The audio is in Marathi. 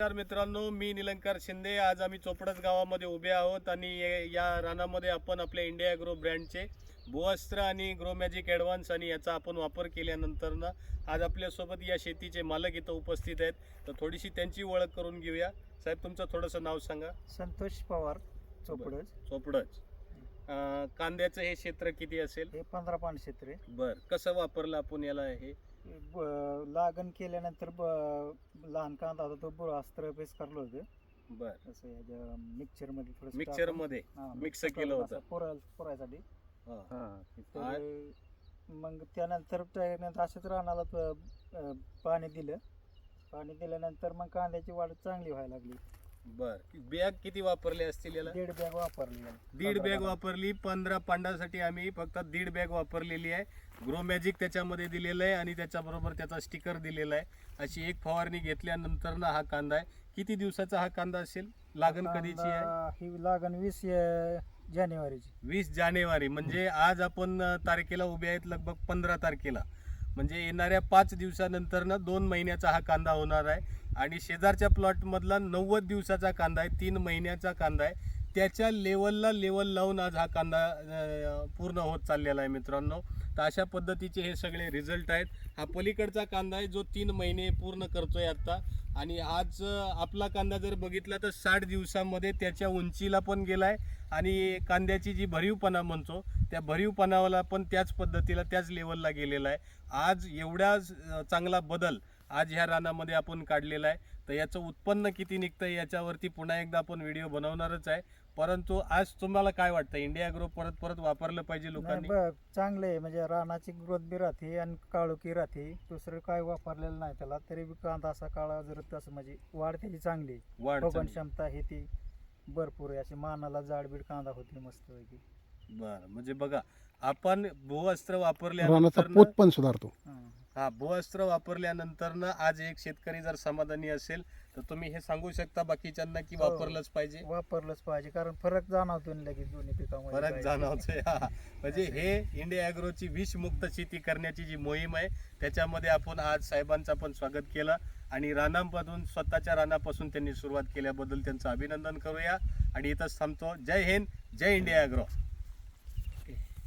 नमस्कार मित्रांनो, मी निलंकार शिंदे। आज आम्ही चोपडस गावामध्ये उभे आहोत आणि या रानामध्ये आपण आपल्या इंडिया ॲग्रो ब्रँडचे भूअस्त्र आणि ग्रो मॅजिक ॲडव्हान्स आणि याचा आपण वापर केल्यानंतर ना आज आपल्यासोबत या शेतीचे मालक इथं उपस्थित आहेत। तर थोडीशी त्यांची ओळख करून घेऊया। साहेब, तुमचं थोडंसं नाव सांगा। संतोष पवार, चोपडज. चोपडच कांद्याचं हे क्षेत्र किती असेल? हे 15 पान क्षेत्र आहे. बरं, कसं वापरलं आपण याला? हे लागण केल्यानंतर लहान कांदा होता तो भूअस्त्र पेस्ट करलं होतं. बरं, असं याच्या मिक्सरमध्ये थोडंसं मिक्सरमध्ये मिक्स केलं होतं पुरायसाठी. हां. तर मग त्यानंतर असंच रानाला पाणी दिल्यानंतर मग कांद्याची वाढ चांगली व्हायला लागली. बर, बॅग किती वापरले असतील याला? 1.5 बॅग वापरली. 1.5 बॅग वापरली। 15 पांडासाठी आम्ही फक्त 1.5 बॅग वापरलेली आहे। ग्रो मॅजिक त्याच्यामध्ये दिलेलं आहे आणि त्याच्याबरोबर त्याचा स्टिकर दिलेला आहे। अशी एक फवारणी घेतल्यानंतर ना हा कांदा आहे। किती दिवसाचा हा कांदा असेल? लागण कधीची आहे? ही लागण 20 जानेवारीची. 20 जानेवारी म्हणजे आज आपण तारखेला उभे आहेत लगभग 15 तारखेला, म्हणजे येणाऱ्या 5 दिवसानंतर ना 2 महिन्याचा हा कांदा होणार आहे। आणि शेजारच्या प्लॉटमधला 90 दिवसाचा कांदा आहे, 3 महिन्याचा कांदा आहे। त्याच्या लेवल लावून आज हा कांदा पूर्ण होत चाललेला आहे मित्रांनो। तर अशा पद्धतीचे हे सगळे रिझल्ट आहेत। हा पलीकडचा कांदा आहे जो 3 महिने पूर्ण करतोय आता। आणि आज आपला कांदा जर बघितला तर 60 दिवसामध्ये त्याच्या उंचीला पण गेलाय आणि कांद्याची जी भरीवपणा म्हणतो त्या भरीवपणाला पण त्याच पद्धतीला त्याच लेवलला गेलेला आहे। आज एवढा चांगला बदल आज ह्या रानामध्ये आपण काढलेला आहे। तर याचं उत्पन्न किती निघतं याच्यावरती पुन्हा एकदा आपण व्हिडिओ बनवणारच आहे। परंतु आज तुम्हाला काय वाटतं, इंडिया ॲग्रो परत वापरलं पाहिजे लोकांनी? चांगलं आहे, म्हणजे रानाची ग्रोथ बी राहते आणि काळोखी राहते. दुसरं काय वापरलेलं नाही त्याला, तरी बी कांदा असा काळा जर तसं म्हणजे वाढ त्याची चांगली आहे. वाढ फुगवण चांगली. क्षमता हे ती भरपूर आहे. अशी मानाला जाडबीड कांदा होती मस्त पैकी. बरं, म्हणजे बघा, आपण भूअस्त्र रानाचा वापरल्यानंतर पोत पण सुधारतो. हा भूअस्त्र वापरल्यानंतर ना आज एक शेतकरी जर समाधानी असेल तर तुम्ही हे सांगू शकता बाकीच्यांना की वापरलंच पाहिजे? वापरलंच पाहिजे, कारण फरक जाणवतो ना लगेच दोन्ही पिकामध्ये. फरक जाणवतोय। म्हणजे हे इंडिया ॲग्रोची विषमुक्त शेती करण्याची जी मोहीम आहे त्याच्यामध्ये आपण आज साहेबांचं पण स्वागत केलं आणि रानांपासून स्वतःच्या रानापासून त्यांनी सुरुवात केल्याबद्दल त्यांचं अभिनंदन करूया आणि इथंच थांबतो। जय हिंद, जय इंडिया ॲग्रो।